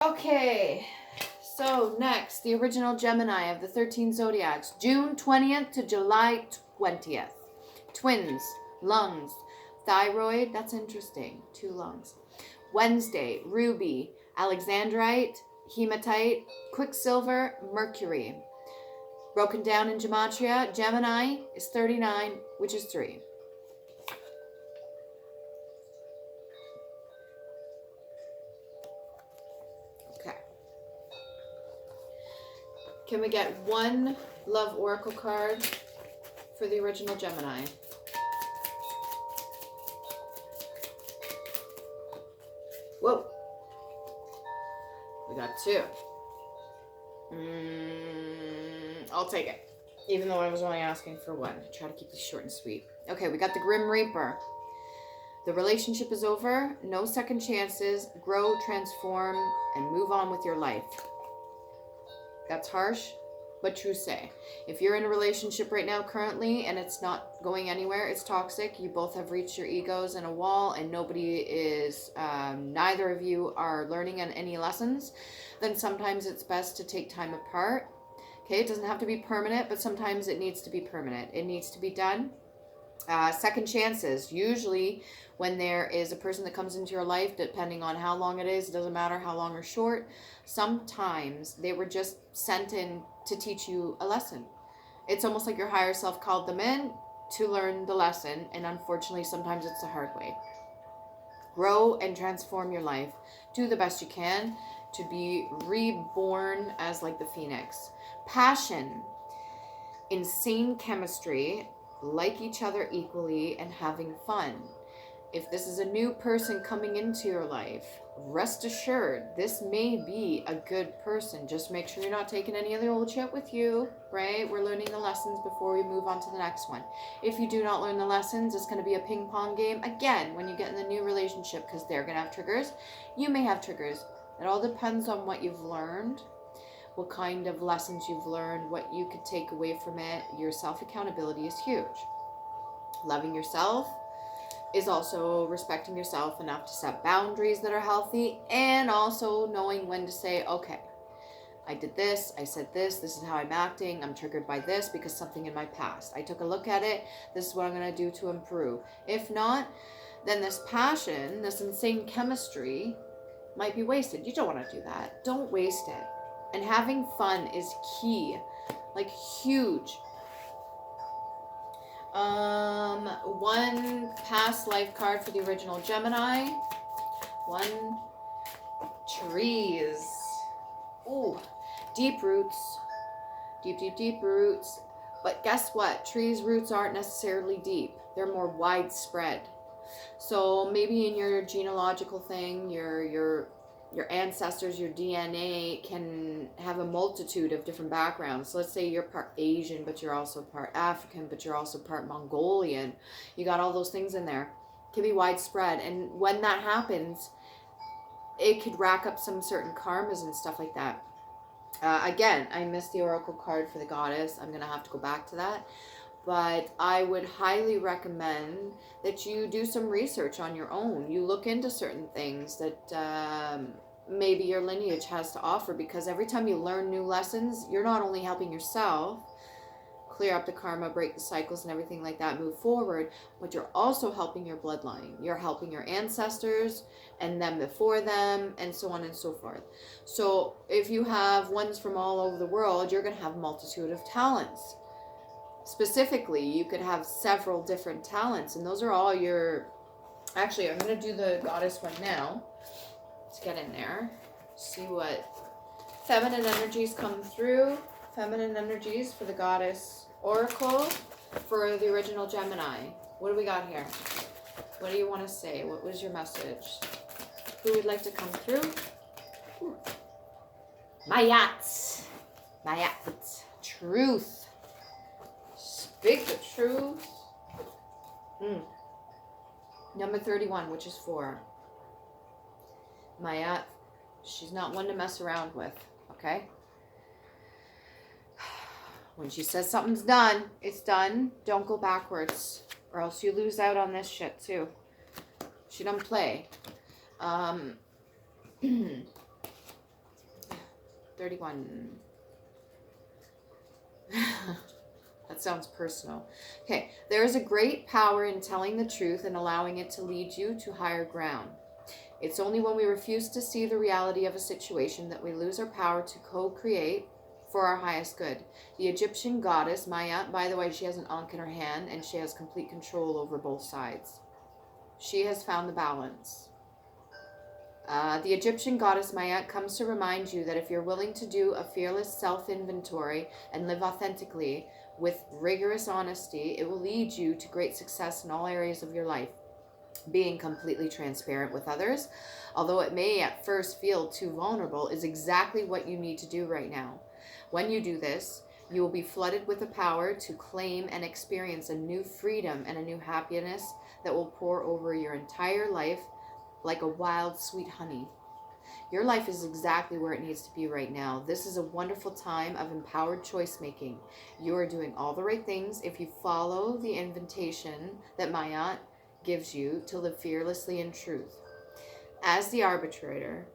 Okay, so next, the original Gemini of the 13 zodiacs, June 20th to July 20th. Twins, lungs, thyroid, that's interesting, 2 lungs. Wednesday, ruby, alexandrite, hematite, quicksilver, mercury. Broken down in gematria, Gemini is 39, which is 3. Okay. Can we get one love oracle card for the original Gemini? Whoa. We got 2. I'll take it. Even though I was only asking for 1. Try to keep this short and sweet. Okay, we got the Grim Reaper. The relationship is over. No second chances. Grow, transform, and move on with your life. That's harsh, but true say. If you're in a relationship right now currently and it's not going anywhere, it's toxic, you both have reached your egos and a wall and nobody is, neither of you are learning any lessons, then sometimes it's best to take time apart. Okay, it doesn't have to be permanent, but sometimes it needs to be permanent. It needs to be done. Second chances, usually when there is a person that comes into your life, depending on how long it is, it doesn't matter how long or short, sometimes they were just sent in to teach you a lesson. It's almost like your higher self called them in to learn the lesson, and unfortunately sometimes it's the hard way. Grow and transform your life. Do the best you can to be reborn as like the phoenix. Passion, insane chemistry, like each other equally, and having fun. If this is a new person coming into your life, rest assured this may be a good person. Just make sure you're not taking any of the old shit with you, right? We're learning the lessons before we move on to the next one. If you do not learn the lessons, it's going to be a ping pong game again when you get in the new relationship, because they're going to have triggers. You may have triggers. It all depends on what you've learned, what kind of lessons you've learned, what you could take away from it. Your self-accountability is huge. Loving yourself is also respecting yourself enough to set boundaries that are healthy, and also knowing when to say, okay, I did this, I said this is how I'm acting, I'm triggered by this because something in my past. I took a look at it, this is what I'm going to do to improve. If not, then this passion, this insane chemistry might be wasted. You don't want to do that. Don't waste it. And having fun is key, like huge. One past life card for the original Gemini. 1, trees. Ooh, deep roots. Deep roots. But guess what? Trees' roots aren't necessarily deep. They're more widespread. So maybe in your genealogical thing, your ancestors, your DNA can have a multitude of different backgrounds. So let's say you're part Asian, but you're also part African, but you're also part Mongolian. You got all those things in there. It can be widespread. And when that happens, it could rack up some certain karmas and stuff like that. Again, I missed the oracle card for the goddess. I'm going to have to go back to that. But I would highly recommend that you do some research on your own. You look into certain things that maybe your lineage has to offer, because every time you learn new lessons, you're not only helping yourself clear up the karma, break the cycles and everything like that, move forward, but you're also helping your bloodline. You're helping your ancestors and them before them, and so on and so forth. So if you have ones from all over the world, you're going to have a multitude of talents. Specifically, you could have several different talents, and those are all your... Actually, I'm going to do the goddess one now. Let's get in there. See what feminine energies come through. Feminine energies for the goddess oracle for the original Gemini. What do we got here? What do you want to say? What was your message? Who would like to come through? Mayat. Truth. Speak the truth. Number 31, which is 4. Mayat, she's not one to mess around with, okay? When she says something's done, it's done. Don't go backwards, or else you lose out on this shit too. She don't play. 31. That sounds personal. Okay, there is a great power in telling the truth and allowing it to lead you to higher ground. It's only when we refuse to see the reality of a situation that we lose our power to co-create for our highest good. The Egyptian goddess Maya, by the way, she has an ankh in her hand and she has complete control over both sides. She has found the balance. The Egyptian goddess Maya comes to remind you that if you're willing to do a fearless self-inventory and live authentically with rigorous honesty, it will lead you to great success in all areas of your life. Being completely transparent with others, although it may at first feel too vulnerable, is exactly what you need to do right now. When you do this, you will be flooded with the power to claim and experience a new freedom and a new happiness that will pour over your entire life like a wild, sweet honey. Your life is exactly where it needs to be right now. This is a wonderful time of empowered choice making. You are doing all the right things if you follow the invitation that Maya gives you to live fearlessly in truth. As the arbiter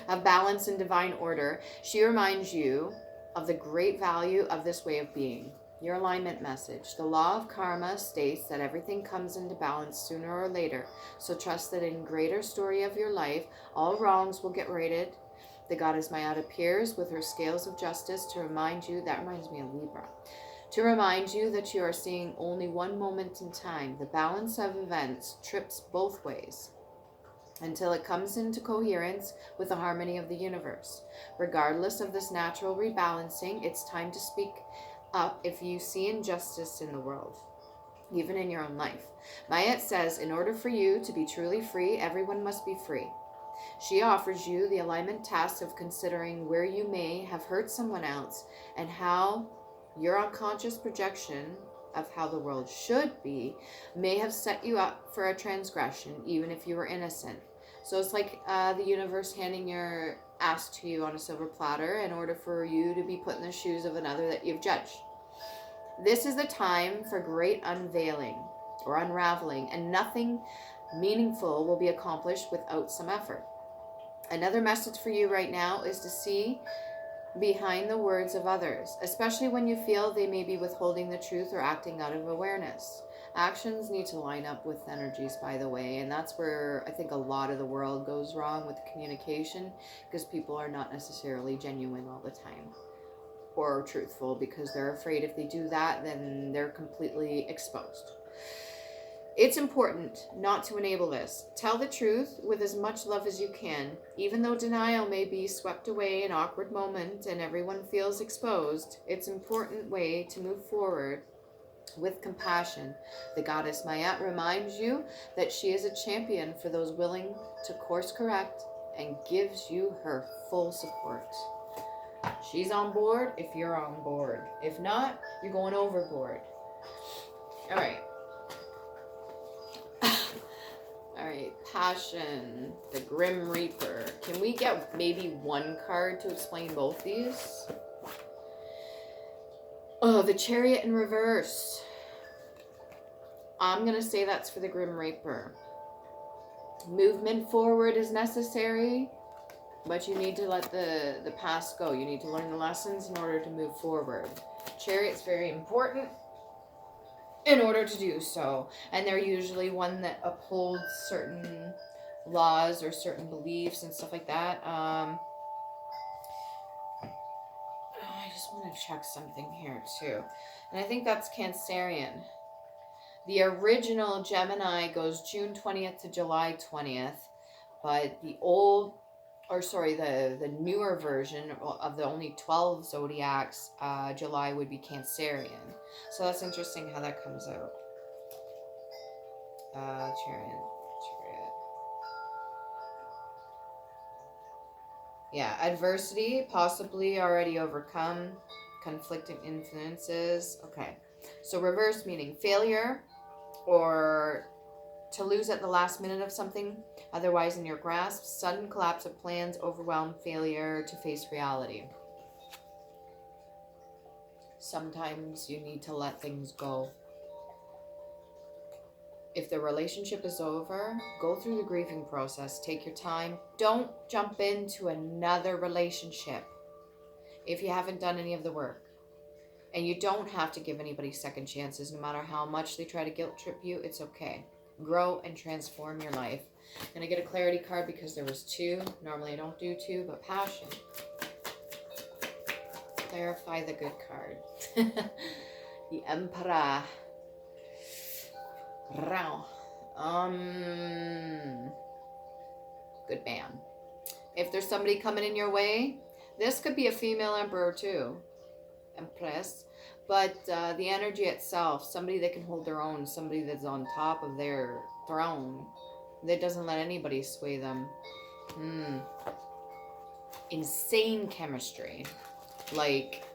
of balance and divine order, she reminds you of the great value of this way of being. Your alignment message. The law of karma states that everything comes into balance sooner or later. So trust that in greater story of your life, all wrongs will get righted. The goddess Maya appears with her scales of justice to remind you, that reminds me of Libra, to remind you that you are seeing only one moment in time. The balance of events trips both ways until it comes into coherence with the harmony of the universe. Regardless of this natural rebalancing, it's time to speak up if you see injustice in the world, even in your own life. Maya says, in order for you to be truly free, everyone must be free. She offers you the alignment task of considering where you may have hurt someone else and how your unconscious projection of how the world should be may have set you up for a transgression, even if you were innocent. So it's like the universe handing your ass to you on a silver platter in order for you to be put in the shoes of another that you've judged. This is the time for great unveiling or unraveling, and nothing meaningful will be accomplished without some effort. Another message for you right now is to see behind the words of others, especially when you feel they may be withholding the truth or acting out of awareness. Actions need to line up with energies, by the way, and that's where I think a lot of the world goes wrong with communication, because people are not necessarily genuine all the time or truthful, because they're afraid if they do that, then they're completely exposed. It's important not to enable this. Tell the truth with as much love as you can. Even though denial may be swept away in an awkward moment and everyone feels exposed, it's an important way to move forward with compassion. The goddess Maya reminds you that she is a champion for those willing to course correct and gives you her full support. She's on board if you're on board. If not, you're going overboard. All right. All right, Passion, the Grim Reaper. Can we get maybe one card to explain both these? Oh, the Chariot in reverse. I'm going to say that's for the Grim Reaper. Movement forward is necessary, but you need to let the past go. You need to learn the lessons in order to move forward. Chariot's very important in order to do so, and they're usually one that upholds certain laws or certain beliefs and stuff like that. I just want to check something here too, and I think that's Cancerian. The original Gemini goes June 20th to July 20th, but the newer version of the only 12 zodiacs, July would be Cancerian. So that's interesting how that comes out. Chariot. Yeah, adversity, possibly already overcome, conflicting influences. Okay, so reverse meaning failure or to lose at the last minute of something otherwise in your grasp, sudden collapse of plans, overwhelm, failure to face reality. Sometimes you need to let things go If the relationship is over, go through the grieving process. Take your time. Don't jump into another relationship if you haven't done any of the work. And you don't have to give anybody second chances, no matter how much they try to guilt trip you. It's okay. Grow and transform your life. I'm going to get a clarity card because there was 2. Normally I don't do 2, but passion. Clarify the good card. The Emperor. Good man. If there's somebody coming in your way, this could be a female emperor too. Empress. But the energy itself, somebody that can hold their own, somebody that's on top of their throne, that doesn't let anybody sway them. Insane chemistry. Like,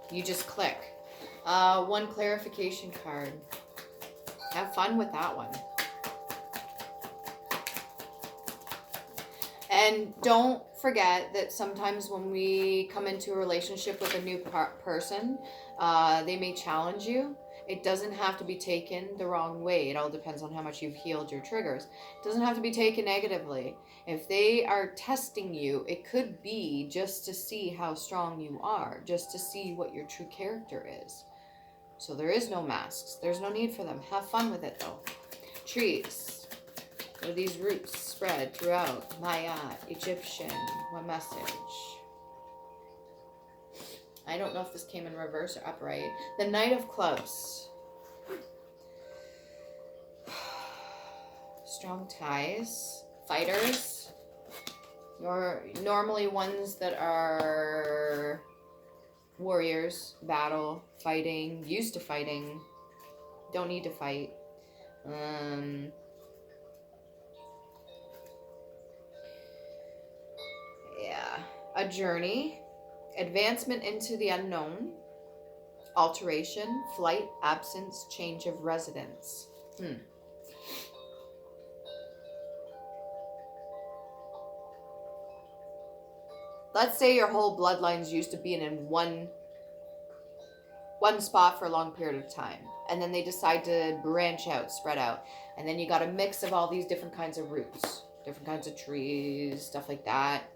you just click. 1 clarification card. Have fun with that one. And don't forget that sometimes when we come into a relationship with a new person, they may challenge you. It doesn't have to be taken the wrong way. It all depends on how much you've healed your triggers. It doesn't have to be taken negatively. If they are testing you, it could be just to see how strong you are, just to see what your true character is. So there is no masks. There's no need for them. Have fun with it though. Trees. What are these roots spread throughout? Maya, Egyptian. What message? I don't know if this came in reverse or upright. The Knight of Clubs. Strong ties. Fighters. You're normally ones that are warriors, battle, fighting, used to fighting, don't need to fight. Yeah, a journey, advancement into the unknown, alteration, flight, absence, change of residence. Let's say your whole bloodline's used to being in one spot for a long period of time. And then they decide to branch out, spread out. And then you got a mix of all these different kinds of roots, different kinds of trees, stuff like that.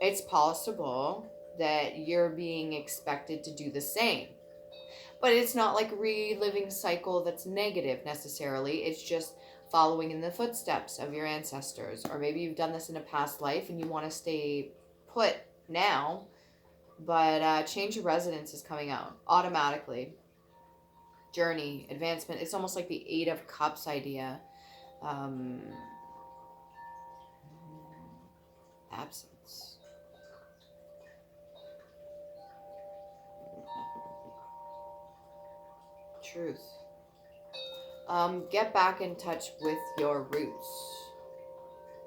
It's possible that you're being expected to do the same. But it's not like reliving cycle that's negative necessarily. It's just following in the footsteps of your ancestors. Or maybe you've done this in a past life and you want to stay put now. But change of residence is coming out automatically. Journey, advancement. It's almost like the 8 of Cups idea. Absence. Truth. Get back in touch with your roots.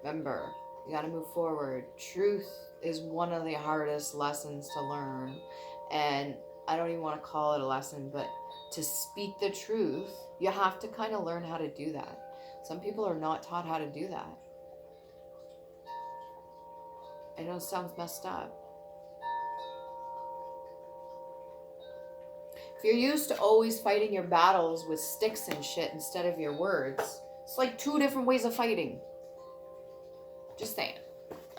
Remember, you got to move forward. Truth is one of the hardest lessons to learn. And I don't even want to call it a lesson, but to speak the truth, you have to kind of learn how to do that. Some people are not taught how to do that. I know it sounds messed up. If you're used to always fighting your battles with sticks and shit instead of your words, it's like 2 different ways of fighting. Just saying.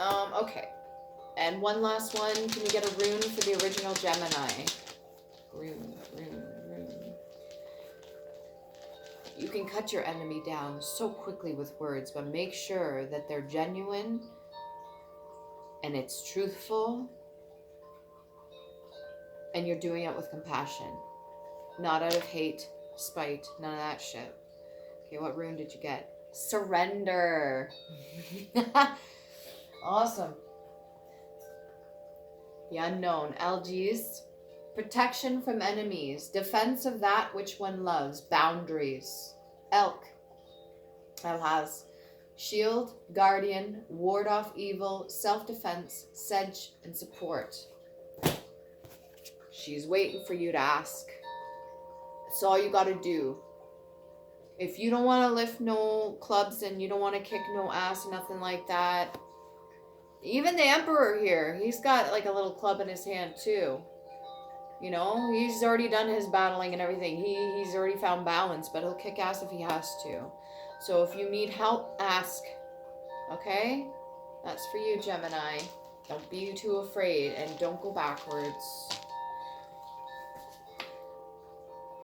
Okay. And one last one. Can you get a rune for the original Gemini? Rune. You can cut your enemy down so quickly with words, but make sure that they're genuine and it's truthful and you're doing it with compassion. Not out of hate, spite, none of that shit. Okay, what rune did you get? Surrender. Awesome. The unknown. LGs. Protection from enemies. Defense of that which one loves. Boundaries. Elk. Has shield, guardian, ward off evil, self-defense, sedge, and support. She's waiting for you to ask. That's all you got to do. If you don't want to lift no clubs and you don't want to kick no ass, nothing like that. Even the Emperor here, he's got like a little club in his hand too. You know, he's already done his battling and everything. He's already found balance, but he'll kick ass if he has to. So if you need help, ask. Okay? That's for you, Gemini. Don't be too afraid and don't go backwards.